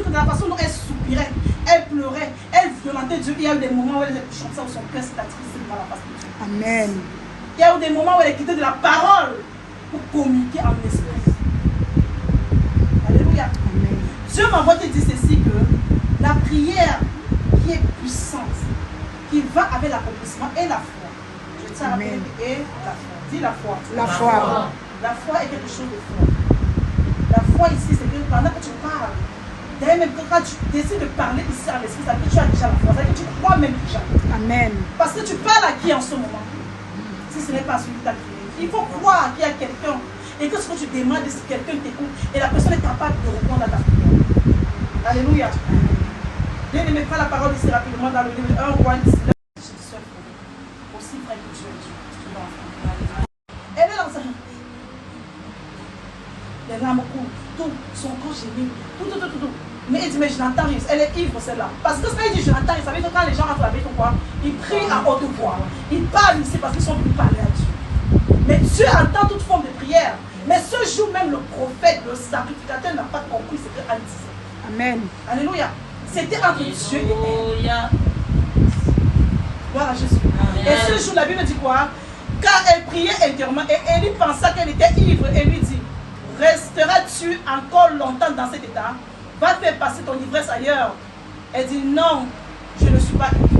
que de la façon dont elle soupirait, elle pleurait, elle violentait Dieu, il y a eu des moments où elle chantait ça, où son cœur s'est attristé devant la face de Dieu. Amen. Il y a eu des moments où elle quittait de la parole pour communiquer en esprit. Alléluia. Amen. Dieu m'envoie te dire ceci, que la prière qui est puissante, qui va avec l'accomplissement, et la foi. Je tiens à rappeler, et la foi. Dis la foi. La foi. La foi est quelque chose de fort. La foi ici, c'est que pendant que tu parles, d'ailleurs même quand tu décides de parler ici en esprit, ça veut dire que tu as déjà la foi, ça veut dire que tu crois même déjà. Amen. Parce que tu parles à qui en ce moment? Si ce n'est pas celui qui t'a créé. Il faut croire qu'il y a quelqu'un. Et que ce que tu demandes, si quelqu'un t'écoute, et la personne est capable de répondre à ta prière. Alléluia. Bien aimé, prends la parole ici rapidement dans le livre de 1 roi 19. Aussi vrai que tu es Dieu. Elle est dans sa... Les larmes coulent, tout, son corps gémit, tout. Mais il dit, mais je l'entends, elle est ivre celle-là. Parce que quand il dit je l'entends, ça veut dire que quand les gens rentrent à la maison, ils prient à haute voix. Ils parlent ici parce qu'ils sont venus parler à Dieu. Mais Dieu entend toute forme de prière. Mais ce jour même, le prophète, le sacrificateur n'a pas compris ce qu'elle disait. Amen. Alléluia. C'était entre Dieu et elle. Gloire à Jésus. Amen. Et ce jour, la Bible dit quoi? Quand elle priait intérieurement, et Élie pensa qu'elle était ivre, et lui dit, resteras-tu encore longtemps dans cet état? Va faire passer ton ivresse ailleurs. Elle dit, non, je ne suis pas ivre.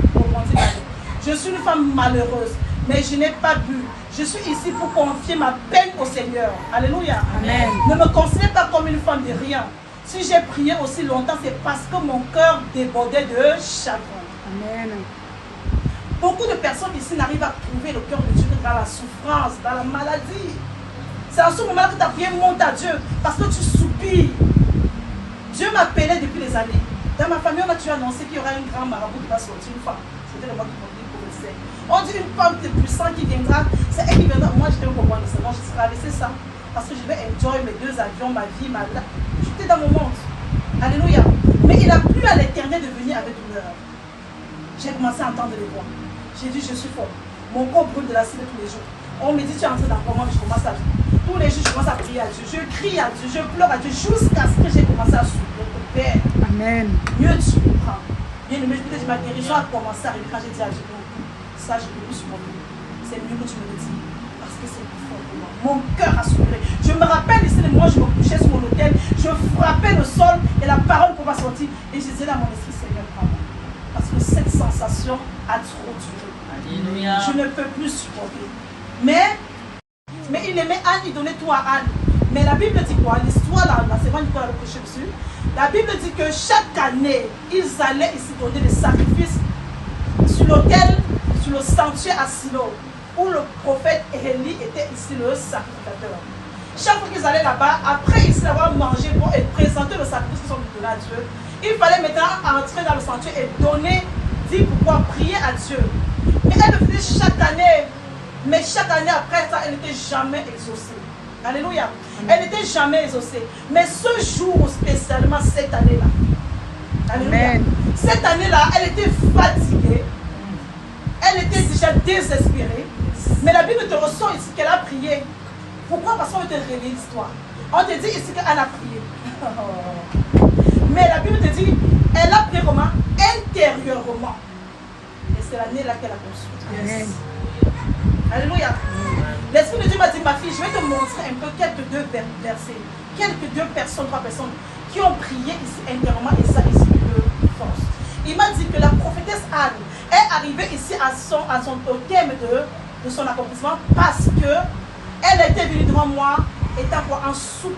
Je suis une femme malheureuse, mais je n'ai pas bu. Je suis ici pour confier ma peine au Seigneur. Alléluia. Amen. Ne me considère pas comme une femme de rien. Si j'ai prié aussi longtemps, c'est parce que mon cœur débordait de chagrin. Amen. Beaucoup de personnes ici n'arrivent à trouver le cœur de Dieu que dans la souffrance, dans la maladie. C'est en ce moment que ta prière monte à Dieu parce que tu soupires. Dieu m'appelait depuis des années. Dans ma famille, on a toujours annoncé qu'il y aura une grande marabout qui va sortir une femme. C'était le mois qui dit pour le sait. On dit une femme de puissante qui viendra. C'est elle qui viendra. Moi, j'étais au courant de ça. Non, je serai laissé ça. Parce que je vais enjoy mes 2 avions, ma vie, ma life. J'étais dans mon monde. Alléluia. Mais il a plu à l'Éternel de venir avec douleur. J'ai commencé à entendre les voix. J'ai dit, je suis fort. Mon corps brûle de la cire tous les jours. On me dit, tu es entré dans comment? Je commence à... Tous les jours, je commence à prier à Dieu. Je crie à Dieu, je pleure à Dieu jusqu'à ce que j'ai commencé à souffrir. Père, amen. Mieux tu comprends. Bien aimé, je peux dire, ma guérison a commencé à arriver quand j'ai dit à Dieu, ça, je ne peux plus supporter. C'est mieux que tu me le dis. Parce que c'est plus fort pour moi. Mon cœur a souffert. Je me rappelle ici, moi, je me couchais sur mon hôtel, je frappais le sol et la parole pour ma sortie. Et je disais dans mon esprit, Seigneur, prends-moi. Parce que cette sensation a trop duré. Alléluia. Je ne peux plus supporter. Mais il aimait Anne, il donnait tout à Anne. Mais la Bible dit quoi? L'histoire là, c'est moi Nicolas le prêcher dessus. La Bible dit que chaque année, ils allaient ici donner des sacrifices sur l'autel, sur le sanctuaire à Silo, où le prophète Élie était ici le sacrificateur. Chaque fois qu'ils allaient là-bas, après ici avoir mangé bon, et présenter le sacrifice qu'ils sont donnés à Dieu, il fallait maintenant entrer dans le sanctuaire et donner, dire pourquoi prier à Dieu. Et elle le faisait chaque année. Mais chaque année après ça, elle n'était jamais exaucée. Alléluia. Elle n'était jamais exaucée. Mais ce jour spécialement, cette année-là. Alléluia. Amen. Cette année-là, elle était fatiguée. Elle était déjà désespérée. Mais la Bible te ressort ici qu'elle a prié. Pourquoi? Parce qu'on te révèle l'histoire. On te dit ici qu'elle a prié. Mais la Bible te dit, elle a prié comment? Intérieurement. Et c'est l'année-là qu'elle a conçu. Yes. Alléluia. L'Esprit de Dieu m'a dit, ma fille, je vais te montrer un peu quelques 2 versets, quelques 2 personnes, 3 personnes qui ont prié ici intérieurement et ça ici de force. Il m'a dit que la prophétesse Anne est arrivée ici au thème de son accomplissement parce que elle était venue devant moi étant en soupe.